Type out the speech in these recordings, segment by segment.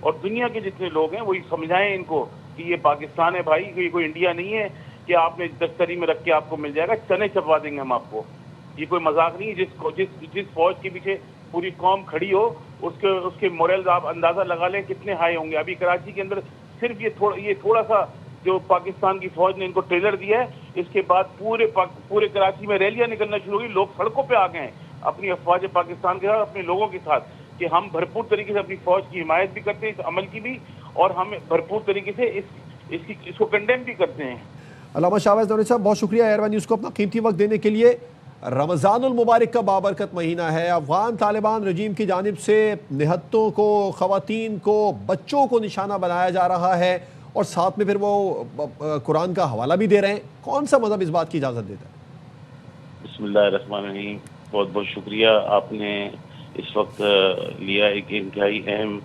اور دنیا کے جتنے لوگ ہیں وہی سمجھائیں ان کو کہ یہ پاکستان ہے بھائی، یہ کوئی انڈیا نہیں ہے کہ آپ نے دفتری میں رکھ کے آپ کو مل جائے گا، چنے چپوا دیں گے ہم آپ کو. یہ کوئی مذاق نہیں ہے. جس فوج کے پیچھے پوری قوم کھڑی ہو اس کے مورلز آپ اندازہ لگا لیں کتنے ہائی ہوں گے. ابھی کراچی کے اندر صرف یہ تھوڑا سا جو پاکستان کی فوج نے ان کو ٹریلر دیا ہے، اس کے بعد پورے کراچی میں ریلیاں نکلنا شروع ہوئی. لوگ سڑکوں پہ آ گئے ہیں اپنی افواج پاکستان کے ساتھ، اپنے لوگوں کے ساتھ، کہ ہم بھرپور طریقے سے اپنی فوج کی حمایت بھی کرتے ہیں اس عمل کی بھی، اور ہم بھرپور طریقے سے اس کو کنڈیم بھی کرتے ہیں. علامہ شاہویز نوری صاحب بہت شکریہ ایئر ون نیوز کو اپنا قیمتی وقت دینے کے لیے. رمضان المبارک کا بابرکت مہینہ ہے. افغان طالبان رجیم کی جانب سے نہتوں کو، خواتین کو، بچوں کو نشانہ بنایا جا رہا ہے، اور ساتھ میں پھر وہ قرآن کا حوالہ بھی دے رہے ہیں. کون سا مذہب اس بات کی اجازت دیتا ہے؟ بسم اللہ الرحمن الرحیم. بہت بہت شکریہ. آپ نے اس وقت لیا ایک انتہائی اہم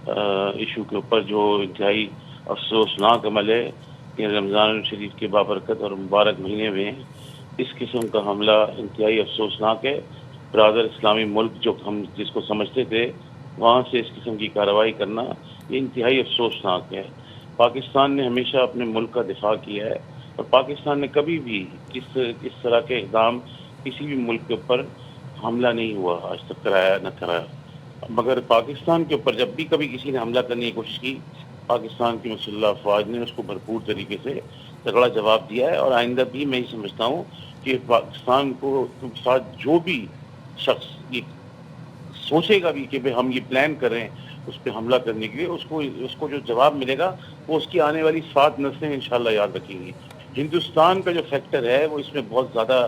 ایشو کے اوپر، جو انتہائی افسوسناک عمل ہے کہ رمضان الشریف کے بابرکت اور مبارک مہینے میں اس قسم کا حملہ انتہائی افسوسناک ہے. برادر اسلامی ملک جو ہم جس کو سمجھتے تھے، وہاں سے اس قسم کی کارروائی کرنا یہ انتہائی افسوسناک ہے. پاکستان نے ہمیشہ اپنے ملک کا دفاع کیا ہے، اور پاکستان نے کبھی بھی اس طرح کے اقدام کسی بھی ملک کے اوپر حملہ نہیں ہوا آج تک، کرایا. مگر پاکستان کے اوپر جب بھی کبھی کسی نے حملہ کرنے کی کوشش کی، پاکستان کی مسلح افواج نے اس کو بھرپور طریقے سے تگڑا جواب دیا ہے. اور آئندہ بھی میں یہ سمجھتا ہوں کہ پاکستان کو ساتھ جو بھی شخص یہ سوچے گا بھی کہ ہم یہ پلان کریں اس پہ حملہ کرنے کے لیے، اس کو جو جواب ملے گا وہ اس کی آنے والی 7 نسلیں انشاءاللہ یاد رکھیں گی. ہندوستان کا جو فیکٹر ہے وہ اس میں بہت زیادہ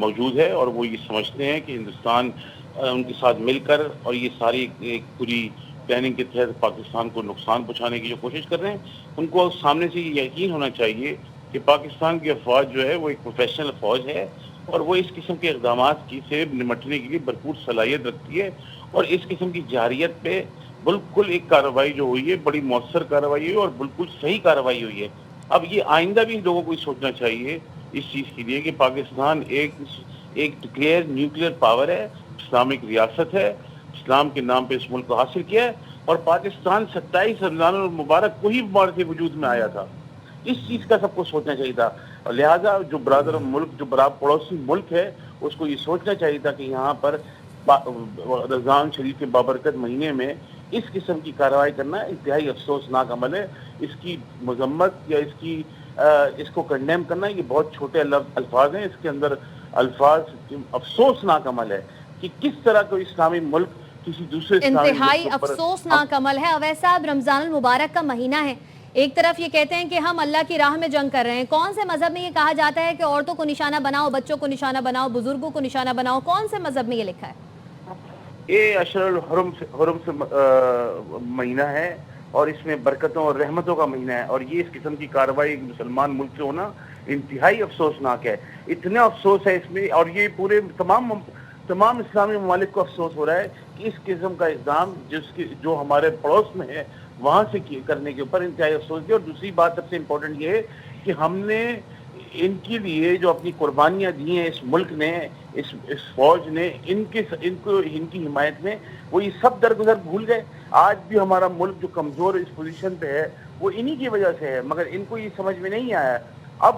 موجود ہے، اور وہ یہ سمجھتے ہیں کہ ہندوستان ان کے ساتھ مل کر اور یہ ساری ایک پوری پلاننگ کے تحت پاکستان کو نقصان پہنچانے کی جو کوشش کر رہے ہیں. ان کو سامنے سے یہ یقین ہونا چاہیے کہ پاکستان کی افواج جو ہے وہ ایک پروفیشنل فوج ہے، اور وہ اس قسم کے اقدامات سے نمٹنے کے لیے بھرپور صلاحیت رکھتی ہے. اور اس قسم کی جارحیت پہ بالکل ایک کارروائی جو ہوئی ہے بڑی مؤثر کارروائی ہوئی ہے، اور بالکل صحیح کارروائی ہوئی ہے. اب یہ آئندہ بھی لوگوں کو سوچنا چاہیے اس چیز کے لیے کہ پاکستان ایک ڈکلیئر نیوکلیئر پاور ہے، اسلامک ریاست ہے، اسلام کے نام پہ اس ملک کو حاصل کیا ہے، اور پاکستان 27 رمضان المبارک کو ہی سے وجود میں آیا تھا. اس چیز کا سب کو سوچنا چاہیے تھا. اور لہٰذا جو برادر ملک، جو پڑوسی ملک ہے، اس کو یہ سوچنا چاہیے تھا کہ یہاں پر رمضان شریف کے بابرکت مہینے میں اس قسم کی کارروائی کرنا انتہائی افسوسناک عمل ہے. اس کی مذمت یا اس کو کنڈیم کرنا یہ بہت چھوٹے الفاظ ہیں. اس کے اندر الفاظ افسوسناک عمل ہے کہ کس طرح کوئی اسلامی ملک کسی دوسرے انتہائی افسوسناک عمل ہے. اویس صاحب، رمضان المبارک کا مہینہ ہے، ایک طرف یہ کہتے ہیں کہ ہم اللہ کی راہ میں جنگ کر رہے ہیں. کون سے مذہب میں یہ کہا جاتا ہے کہ عورتوں کو نشانہ بناؤ، بچوں کو نشانہ بناؤ، بزرگوں کو نشانہ بناؤ؟ کون سے مذہب میں یہ لکھا ہے؟ یہ اشر الحرم سے مہینہ ہے، اور اس میں برکتوں اور رحمتوں کا مہینہ ہے. اور یہ اس قسم کی کارروائی ایک مسلمان ملک سے ہونا انتہائی افسوسناک ہے. اتنا افسوس ہے اس میں، اور یہ پورے تمام اسلامی ممالک کو افسوس ہو رہا ہے کہ اس قسم کا اقدام جو ہمارے پڑوس میں ہے وہاں سے کرنے کے اوپر انتہائی افسوس ہے. اور دوسری بات سب سے امپورٹنٹ یہ ہے کہ ہم نے ان کے لیے جو اپنی قربانیاں دی ہیں، اس ملک نے، اس فوج نے، ان کی حمایت میں، وہ یہ سب درگزر بھول گئے. آج بھی ہمارا ملک جو کمزور اس پوزیشن پہ ہے وہ انہی کی وجہ سے ہے، مگر ان کو یہ سمجھ میں نہیں آیا. اب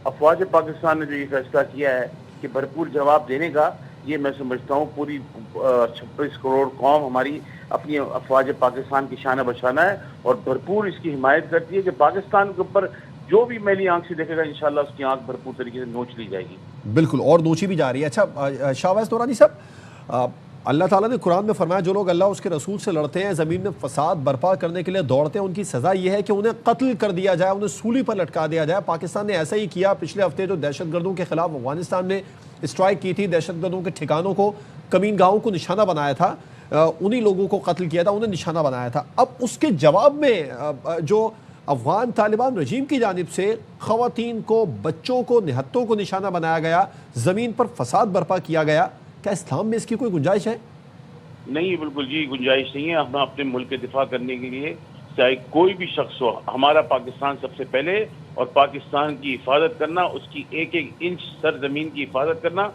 افواج پاکستان نے جو یہ فیصلہ کیا ہے کہ بھرپور جواب دینے کا، یہ میں سمجھتا ہوں پوری 26 کروڑ قوم ہماری اپنی افواج پاکستان کی شان بشانہ ہے، اور بھرپور اس کی حمایت کرتی ہے کہ پاکستان کے اوپر جو بھی میلی آنکھ سے دیکھے گا انشاءاللہ اس کی آنکھ بھرپور طریقے سے نوچ لی جائے گی. بالکل، اور نوچی بھی جا رہی ہے. اچھا شاہویز نورانی صاحب، اللہ تعالیٰ نے قرآن میں فرمایا جو لوگ اللہ اس کے رسول سے لڑتے ہیں، زمین میں فساد برپا کرنے کے لیے دوڑتے ہیں، ان کی سزا یہ ہے کہ انہیں قتل کر دیا جائے، انہیں سولی پر لٹکا دیا جائے. پاکستان نے ایسا ہی کیا. پچھلے ہفتے جو دہشت گردوں کے خلاف افغانستان نے اسٹرائک کی تھی، دہشت گردوں کے ٹھکانوں کو، کمین گاہوں کو نشانہ بنایا تھا، انہی لوگوں کو قتل کیا تھا، انہیں نشانہ بنایا تھا. اب اس کے جواب میں جو افغان طالبان رجیم کی جانب سے خواتین کو، بچوں کو، نہتوں کو نشانہ بنایا گیا، زمین پر فساد برپا کیا گیا، کیا اسلام میں اس کی کوئی گنجائش ہے؟ نہیں، بالکل جی گنجائش نہیں ہے. ہم اپنے ملک کے دفاع کرنے کے لیے چاہے کوئی بھی شخص ہو، ہمارا پاکستان سب سے پہلے، اور پاکستان کی حفاظت کرنا، اس کی ایک ایک انچ سرزمین کی حفاظت کرنا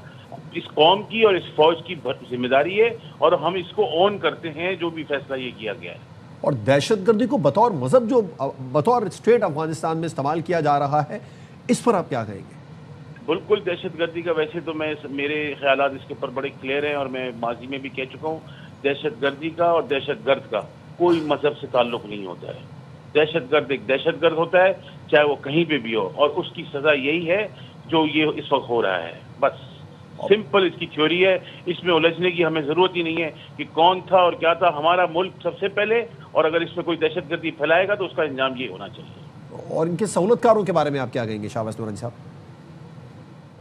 اس قوم کی اور اس فوج کی ذمہ داری ہے، اور ہم اس کو اون کرتے ہیں جو بھی فیصلہ یہ کیا گیا ہے. اور دہشت گردی کو بطور مذہب جو بطور اسٹیٹ افغانستان میں استعمال کیا جا رہا ہے، اس پر آپ کیا کہیں گے؟ بالکل دہشت گردی کا ویسے تو میرے خیالات اس کے اوپر بڑے کلیئر ہیں، اور میں ماضی میں بھی کہہ چکا ہوں، دہشت گردی کا اور دہشت گرد کا کوئی مذہب سے تعلق نہیں ہوتا ہے۔ دہشت گرد ایک دہشت گرد ہوتا ہے، چاہے وہ کہیں پہ بھی ہو، اور اس کی سزا یہی ہے جو یہ اس وقت ہو رہا ہے۔ بس سمپل اس کی تھیوری ہے، اس میں الجھنے کی ہمیں ضرورت ہی نہیں ہے کہ کون تھا اور کیا تھا۔ ہمارا ملک سب سے پہلے، اور اگر اس میں کوئی دہشت گردی پھیلائے گا تو اس کا انجام یہ ہونا چاہیے۔ اور ان کے سہولت کاروں کے بارے میں آپ کیا کہیں گے شاہباز نورانی صاحب؟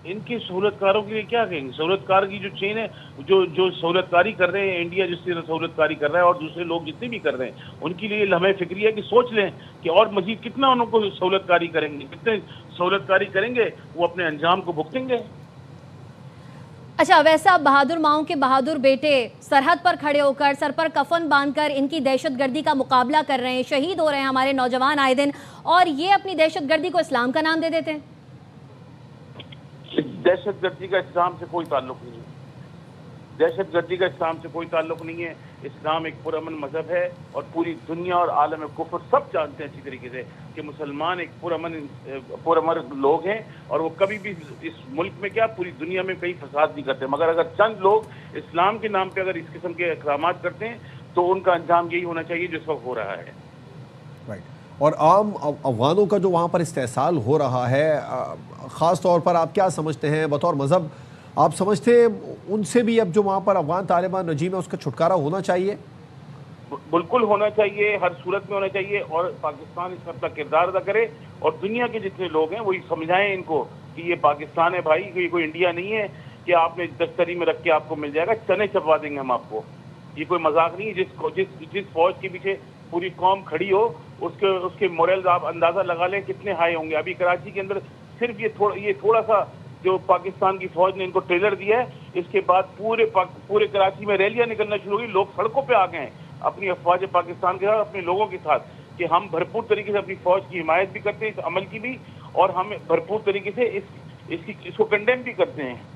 ان کی سہولت کاروں کے لیے کیا کہیں گے؟ سہولت کار کی جو چین ہے، جو سہولت کاری کر رہے ہیں، انڈیا جس طرح سہولت کاری کر رہا ہے اور دوسرے لوگ جتنے بھی کر رہے ہیں، ان کے لیے لمحہ فکری ہے کہ سوچ لیں کہ اور مزید کتنا ان کو سہولت کاری کریں گے، کتنے سہولت کاری کریں گے، وہ اپنے انجام کو بھگتیں گے۔ اچھا، ویسا بہادر ماؤں کے بہادر بیٹے سرحد پر کھڑے ہو کر، سر پر کفن باندھ کر ان کی دہشت گردی کا مقابلہ کر رہے ہیں، شہید ہو رہے ہیں ہمارے نوجوان آئے دن، اور یہ اپنی دہشت گردی کو اسلام کا نام دے دیتے ہیں۔ دہشت گردی کا اسلام سے کوئی تعلق نہیں ہے، دہشت گردی کا اسلام سے کوئی تعلق نہیں ہے۔ اسلام ایک پرامن مذہب ہے، اور پوری دنیا اور عالم کفر سب جانتے ہیں اچھی طریقے سے کہ مسلمان ایک پرامن لوگ ہیں، اور وہ کبھی بھی اس ملک میں کیا پوری دنیا میں کئی فساد نہیں کرتے، مگر اگر چند لوگ اسلام کے نام پہ اگر اس قسم کے اقدامات کرتے ہیں تو ان کا انجام یہی ہونا چاہیے جو اس وقت ہو رہا ہے۔ اور عام افغانوں کا جو وہاں پر استحصال ہو رہا ہے، خاص طور پر آپ کیا سمجھتے ہیں بطور مذہب؟ آپ سمجھتے ہیں ان سے بھی اب جو وہاں پر افغان طالبان رجیم ہے اس کا چھٹکارا ہونا چاہیے؟ بالکل ہونا چاہیے، ہر صورت میں ہونا چاہیے، اور پاکستان اس میں اپنا کردار ادا کرے، اور دنیا کے جتنے لوگ ہیں وہی سمجھائیں ان کو کہ یہ پاکستان ہے بھائی، یہ کوئی انڈیا نہیں ہے کہ آپ نے دفتری میں رکھ کے آپ کو مل جائے گا، چنے چپوا دیں گے ہم آپ کو۔ یہ کوئی مذاق نہیں ہے۔ جس فوج کے پیچھے پوری قوم کھڑی ہو، اس کے مورلز آپ اندازہ لگا لیں کتنے ہائی ہوں گے۔ ابھی کراچی کے اندر صرف یہ تھوڑا سا جو پاکستان کی فوج نے ان کو ٹریلر دیا ہے، اس کے بعد پورے کراچی میں ریلیاں نکلنا شروع ہوئی، لوگ سڑکوں پہ آ گئے ہیں اپنی افواج پاکستان کے ساتھ، اپنے لوگوں کے ساتھ، کہ ہم بھرپور طریقے سے اپنی فوج کی حمایت بھی کرتے ہیں اس عمل کی بھی، اور ہم بھرپور طریقے سے اس کو کنڈیم بھی کرتے ہیں۔